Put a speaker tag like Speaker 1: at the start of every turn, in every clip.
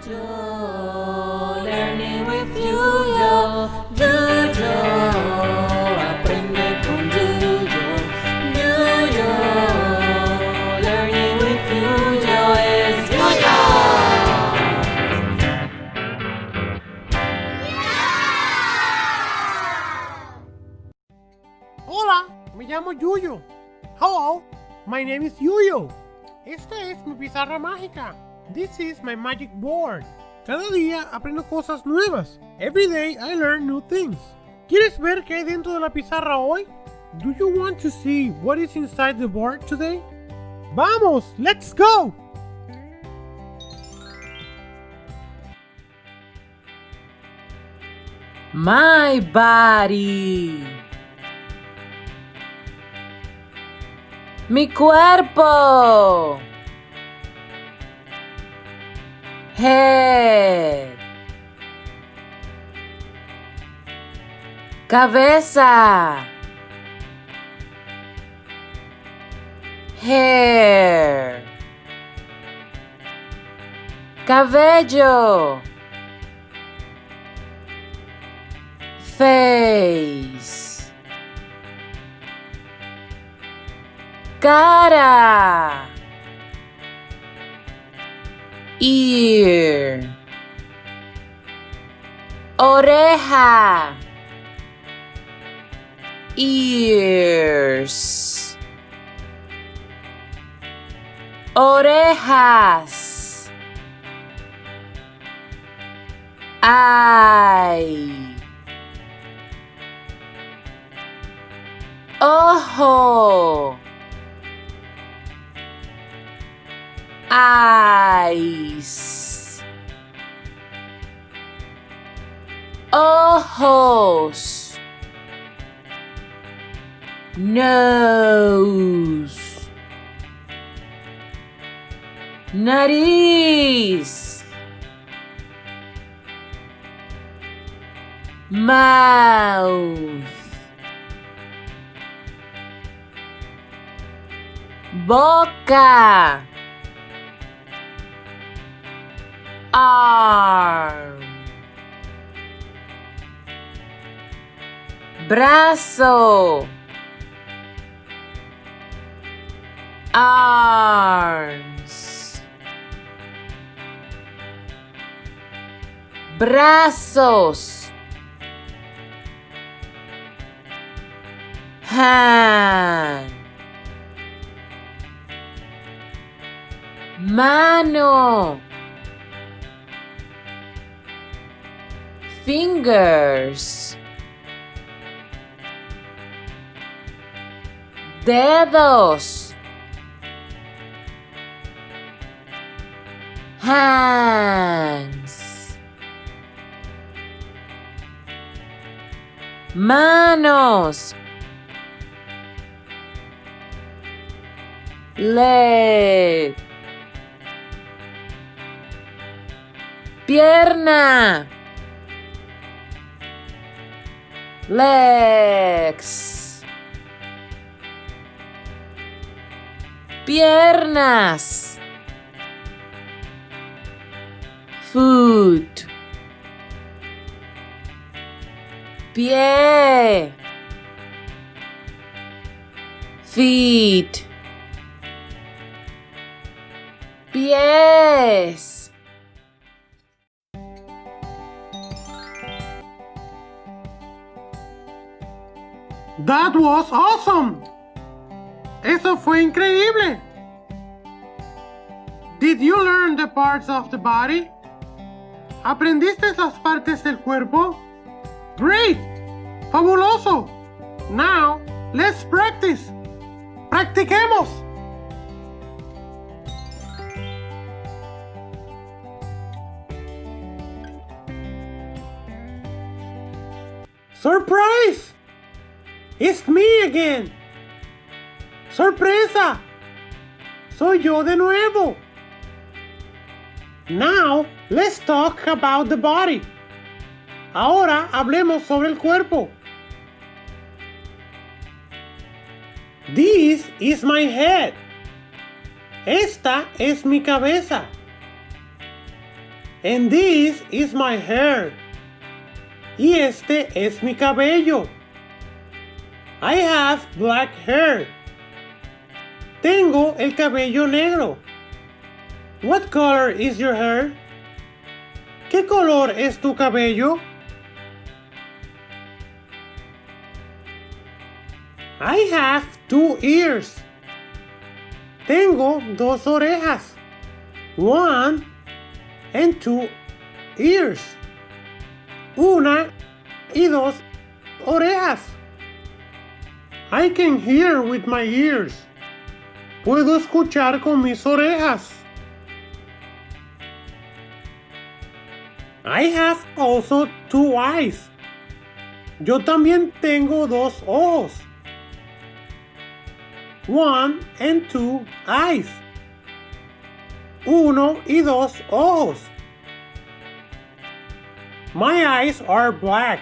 Speaker 1: Yuyo, learning with Yuyo, Yuyo, aprende con Yuyo, Yuyo, learning with Yuyo es Yuyo.
Speaker 2: Hola, me llamo Yuyo. Hello, my name is Yuyo. Esta es mi pizarra mágica. This is my magic board. Cada día aprendo cosas nuevas. Every day I learn new things. ¿Quieres ver qué hay dentro de la pizarra hoy? Do you want to see what is inside the board today? Vamos, let's go!
Speaker 1: My body. Mi cuerpo. Head. Cabeza. Hair. Cabello. Face. Cara. Ear. Oreja. Ears. Orejas. Eye. Ojo. Eyes. Ojos. Nose. Nariz. Mouth. Boca. Arm. Brazo. Arms. Brazos. Hand. Mano. Fingers. Dedos. Hands. Manos. Leg. Pierna. Legs. Piernas. Foot. Pie. Feet. Pies.
Speaker 2: That was awesome! Eso fue increíble! Did you learn the parts of the body? ¿Aprendiste las partes del cuerpo? Great! ¡Fabuloso! Now, let's practice! ¡Practiquemos! Surprise! It's me again! ¡Sorpresa! Soy yo de nuevo! Now, let's talk about the body. Ahora hablemos sobre el cuerpo. This is my head. Esta es mi cabeza. And this is my hair. Y este es mi cabello. I have black hair. Tengo el cabello negro. What color is your hair? ¿Qué color es tu cabello? I have 2 ears. Tengo 2 orejas. 1 and 2 ears. 1 y 2 orejas. I can hear with my ears. Puedo escuchar con mis orejas. I have also 2 eyes. Yo también tengo 2 ojos. 1 and 2 eyes. 1 y 2 ojos. My eyes are black.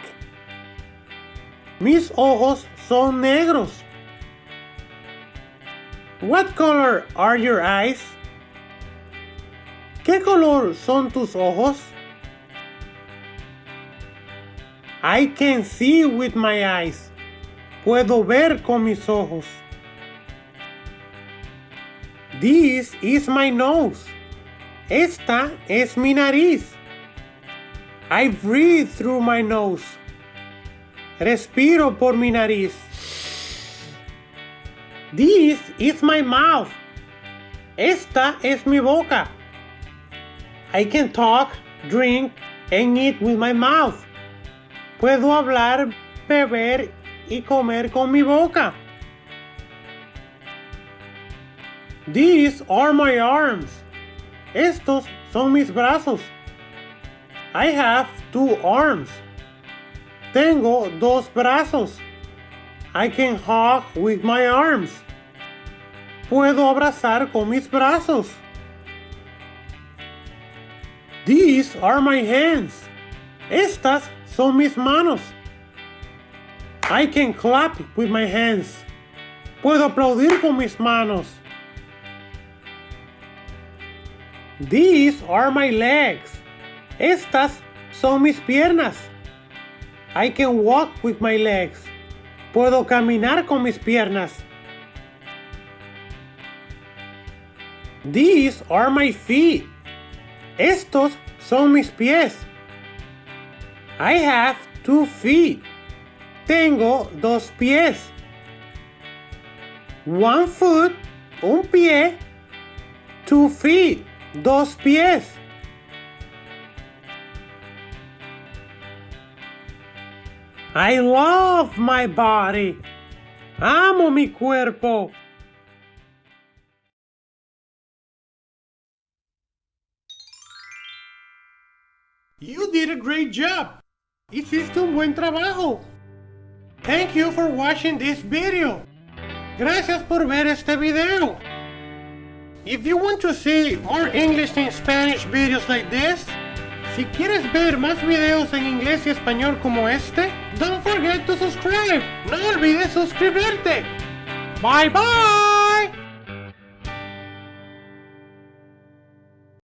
Speaker 2: Mis ojos son negros. What color are your eyes? ¿Qué color son tus ojos? I can see with my eyes. Puedo ver con mis ojos. This is my nose. Esta es mi nariz. I breathe through my nose. Respiro por mi nariz. This is my mouth. Esta es mi boca. I can talk, drink, and eat with my mouth. Puedo hablar, beber y comer con mi boca. These are my arms. Estos son mis brazos. I have 2 arms. Tengo 2 brazos. I can hug with my arms. Puedo abrazar con mis brazos. These are my hands. Estas son mis manos. I can clap with my hands. Puedo aplaudir con mis manos. These are my legs. Estas son mis piernas. I can walk with my legs. Puedo caminar con mis piernas. These are my feet. Estos son mis pies. I have 2 feet. Tengo 2 pies. 1 foot, un pie. 2 feet, 2 pies. I love my body. Amo mi cuerpo. You did a great job. Hiciste un buen trabajo. Thank you for watching this video. Gracias por ver este video. If you want to see more English and Spanish videos like this, si quieres ver más videos en inglés y español como este, don't forget to subscribe. No olvides suscribirte. Bye bye.